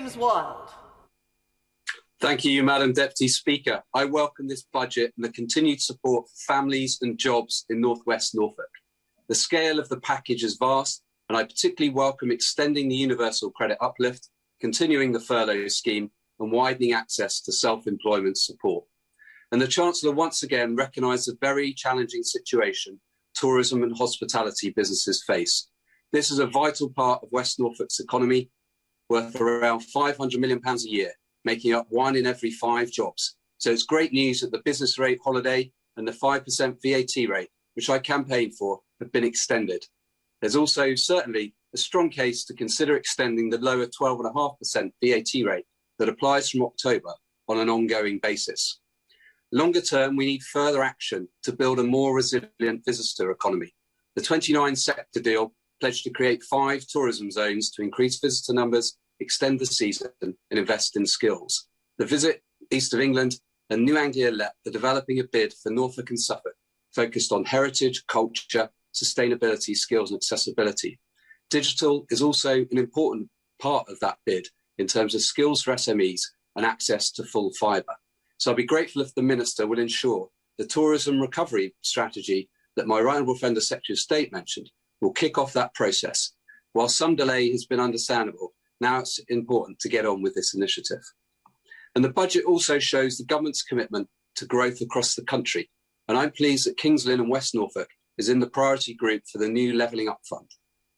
James Wild. Thank you, Madam Deputy Speaker. I welcome this budget and the continued support for families and jobs in North West Norfolk. The scale of the package is vast, and I particularly welcome extending the universal credit uplift, continuing the furlough scheme, and widening access to self-employment support. And the Chancellor once again recognised the very challenging situation tourism and hospitality businesses face. This is a vital part of West Norfolk's economy, worth around £500 million a year, making up 1 in every 5 jobs. So it's great news that the business rate holiday and the 5% VAT rate, which I campaigned for, have been extended. There's also certainly a strong case to consider extending the lower 12.5% VAT rate that applies from October on an ongoing basis. Longer term, we need further action to build a more resilient visitor economy. The 29 sector deal pledged to create 5 tourism zones to increase visitor numbers, extend the season and invest in skills. The Visit East of England and New Anglia Let are developing a bid for Norfolk and Suffolk focused on heritage, culture, sustainability, skills and accessibility. Digital is also an important part of that bid in terms of skills for SMEs and access to full fibre. So I'll be grateful if the Minister will ensure the tourism recovery strategy that my right honourable friend the Secretary of State mentioned will kick off that process. While some delay has been understandable, now it's important to get on with this initiative. And the budget also shows the government's commitment to growth across the country. And I'm pleased that Kings Lynn and West Norfolk is in the priority group for the new Levelling Up Fund.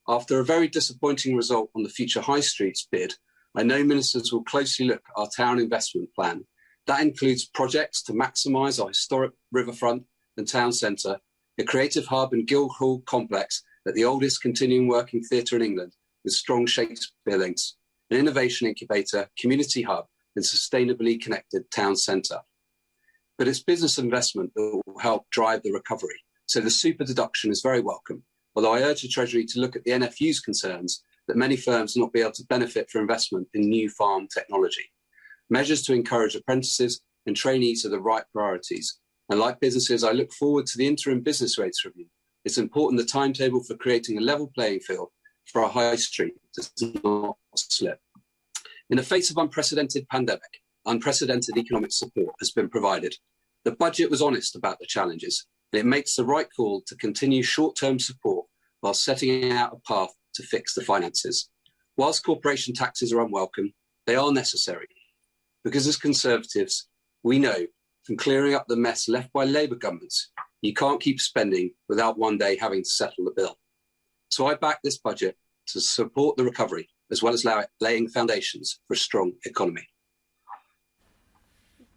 After a very disappointing result on the Future High Streets bid, I know ministers will closely look at our town investment plan. That includes projects to maximise our historic riverfront and town centre, a creative hub and Guildhall complex at the oldest continuing working theatre in England with strong Shakespeare links, an innovation incubator, community hub and sustainably connected town centre. But it's business investment that will help drive the recovery. So the super deduction is very welcome, although I urge the Treasury to look at the NFU's concerns that many firms will not be able to benefit from investment in new farm technology. Measures to encourage apprentices and trainees are the right priorities. And like businesses, I look forward to the interim business rates review. It's important the timetable for creating a level playing field for our high street does not slip. In the face of unprecedented pandemic, unprecedented economic support has been provided. The budget was honest about the challenges, and it makes the right call to continue short-term support while setting out a path to fix the finances. Whilst corporation taxes are unwelcome, they are necessary, because as Conservatives, we know from clearing up the mess left by Labour governments, you can't keep spending without one day having to settle the bill. So I back this budget to support the recovery, as well as laying foundations for a strong economy.